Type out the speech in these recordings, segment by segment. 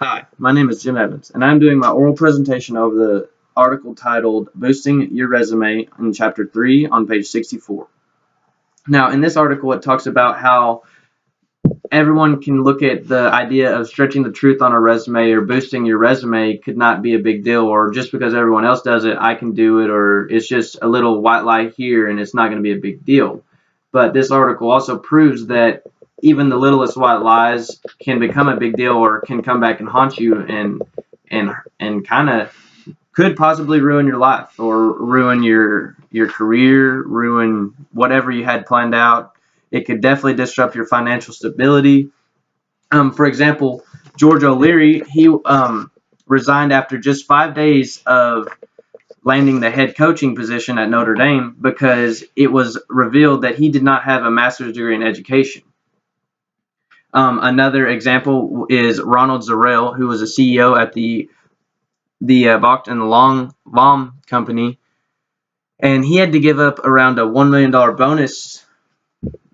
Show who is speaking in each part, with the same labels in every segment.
Speaker 1: Hi, my name is Jim Evans, and I'm doing my oral presentation over the article titled Boosting Your Resume in Chapter 3 on page 64. Now, in this article, it talks about how everyone can look at the idea of stretching the truth on a resume or boosting your resume could not be a big deal, or just because everyone else does it, I can do it, or it's just a little white lie here and it's not going to be a big deal. But this article also proves that even the littlest white lies can become a big deal or can come back and haunt you and kind of could possibly ruin your life or ruin your career, ruin whatever you had planned out. It could definitely disrupt your financial stability. For example, George O'Leary, he resigned after just 5 days of landing the head coaching position at Notre Dame because it was revealed that he did not have a master's degree in education. Another example is Ronald Zarrell, who was a CEO at the Bach and Long Vom company, and he had to give up around a $1 million bonus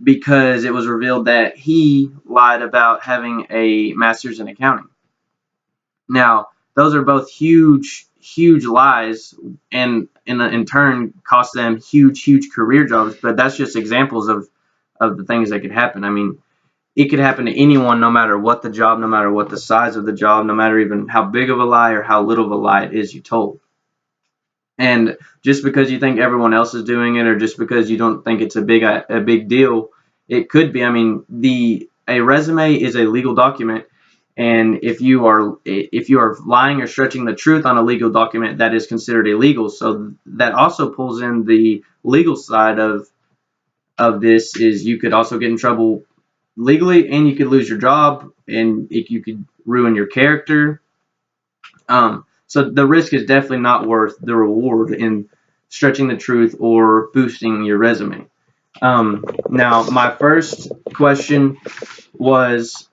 Speaker 1: because it was revealed that he lied about having a master's in accounting. Now, those are both huge, huge lies, and in turn cost them huge career jobs. But that's just examples of the things that could happen. I mean, it could happen to anyone, no matter what the job, no matter what the size of the job, no matter even how big of a lie or how little of a lie it is you told. And just because you think everyone else is doing it, or just because you don't think it's a big deal, it could be. I mean, a resume is a legal document, and if you are lying or stretching the truth on a legal document, that is considered illegal. So that also pulls in the legal side of this. Is you could also get in trouble legally, and you could lose your job, and you could ruin your character. So the risk is definitely not worth the reward in stretching the truth or boosting your resume. Now, my first question was,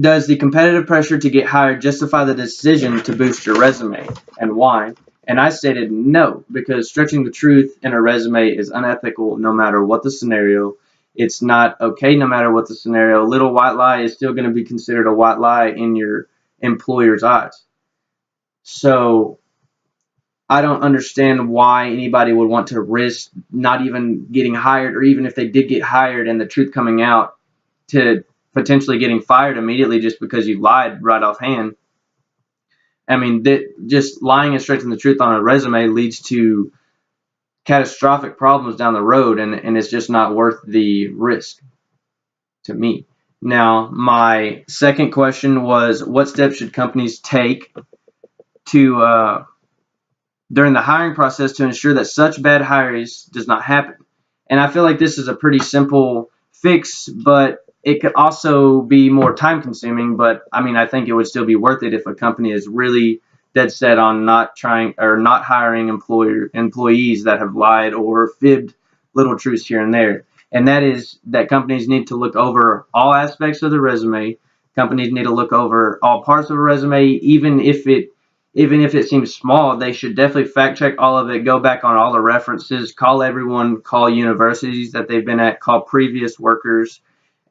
Speaker 1: does the competitive pressure to get hired justify the decision to boost your resume, and why? And I stated no, because stretching the truth in a resume is unethical no matter what the scenario. It's not okay no matter what the scenario. Little white lie is still going to be considered a white lie in your employer's eyes. So I don't understand why anybody would want to risk not even getting hired, or even if they did get hired and the truth coming out, to potentially getting fired immediately just because you lied right offhand. I mean, just lying and stretching the truth on a resume leads to catastrophic problems down the road, and it's just not worth the risk to me. Now, my second question was, what steps should companies take to during the hiring process to ensure that such bad hires does not happen? And I feel like this is a pretty simple fix, but it could also be more time consuming. But I mean, I think it would still be worth it if a company is really dead set on not hiring employees that have lied or fibbed little truths here and there. And that is that companies need to look over all aspects of the resume. Companies need to look over all parts of a resume, even if it seems small. They should definitely fact check all of it, go back on all the references, call everyone, call universities that they've been at, call previous workers,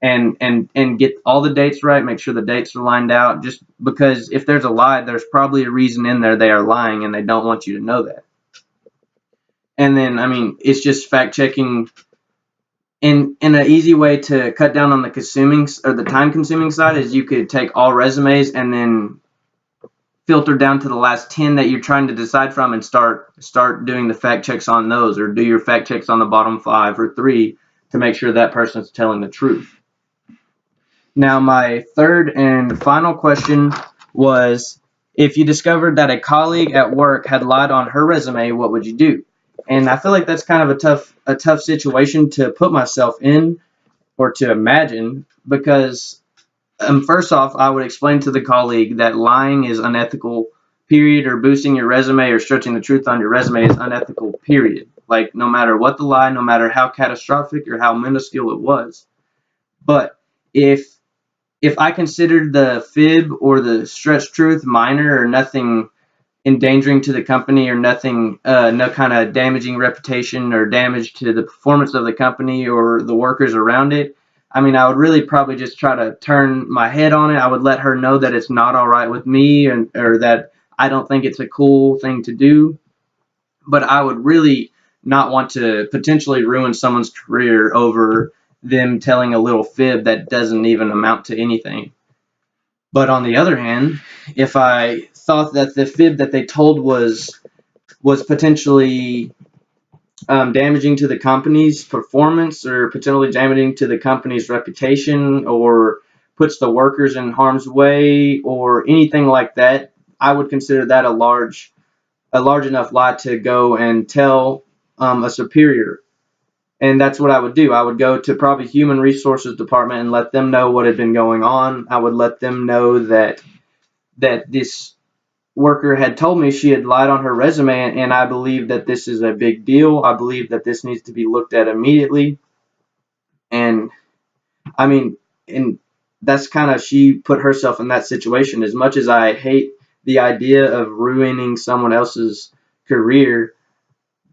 Speaker 1: and get all the dates right, make sure the dates are lined out. Just because if there's a lie, there's probably a reason in there they are lying, and they don't want you to know that. And then, I mean, it's just fact checking. In an easy way to cut down on the time consuming side is you could take all resumes and then filter down to the last 10 that you're trying to decide from, and start doing the fact checks on those, or do your fact checks on the bottom 5 or 3 to make sure that person's telling the truth. Now, my third and final question was, if you discovered that a colleague at work had lied on her resume, what would you do? And I feel like that's kind of a tough situation to put myself in or to imagine, because first off, I would explain to the colleague that lying is unethical, period, or boosting your resume or stretching the truth on your resume is unethical, period. Like, no matter what the lie, no matter how catastrophic or how minuscule it was. But if I considered the fib or the stretched truth minor or nothing endangering to the company, or nothing, no kind of damaging reputation or damage to the performance of the company or the workers around it, I mean, I would really probably just try to turn my head on it. I would let her know that it's not all right with me, or that I don't think it's a cool thing to do. But I would really not want to potentially ruin someone's career over them telling a little fib that doesn't even amount to anything. But on the other hand, if I thought that the fib that they told was potentially damaging to the company's performance, or potentially damaging to the company's reputation, or puts the workers in harm's way, or anything like that, I would consider that a large enough lie to go and tell a superior. And that's what I would do. I would go to probably human resources department and let them know what had been going on. I would let them know that this worker had told me she had lied on her resume, and I believe that this is a big deal. I believe that this needs to be looked at immediately. And I mean, and that's kind of, she put herself in that situation. As much as I hate the idea of ruining someone else's career,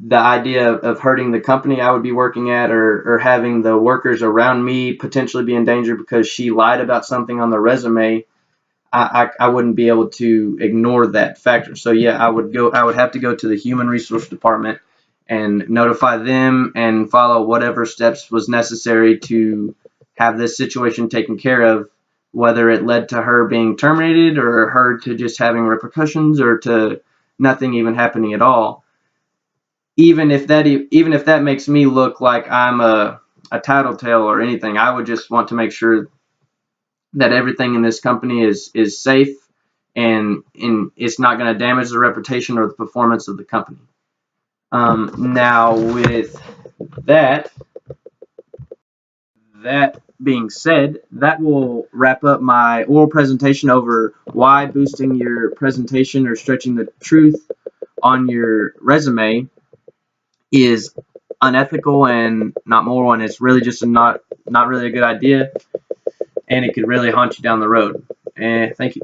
Speaker 1: the idea of hurting the company I would be working at, or having the workers around me potentially be in danger because she lied about something on the resume, I wouldn't be able to ignore that factor. So yeah, I would have to go to the human resource department and notify them and follow whatever steps was necessary to have this situation taken care of, whether it led to her being terminated, or her to just having repercussions, or to nothing even happening at all. Even if that makes me look like I'm a tattletale or anything, I would just want to make sure that everything in this company is safe, and it's not going to damage the reputation or the performance of the company. Now, with that that being said, that will wrap up my oral presentation over why boosting your presentation or stretching the truth on your resume is unethical and not moral, and it's really just not really a good idea, and it could really haunt you down the road. And thank you.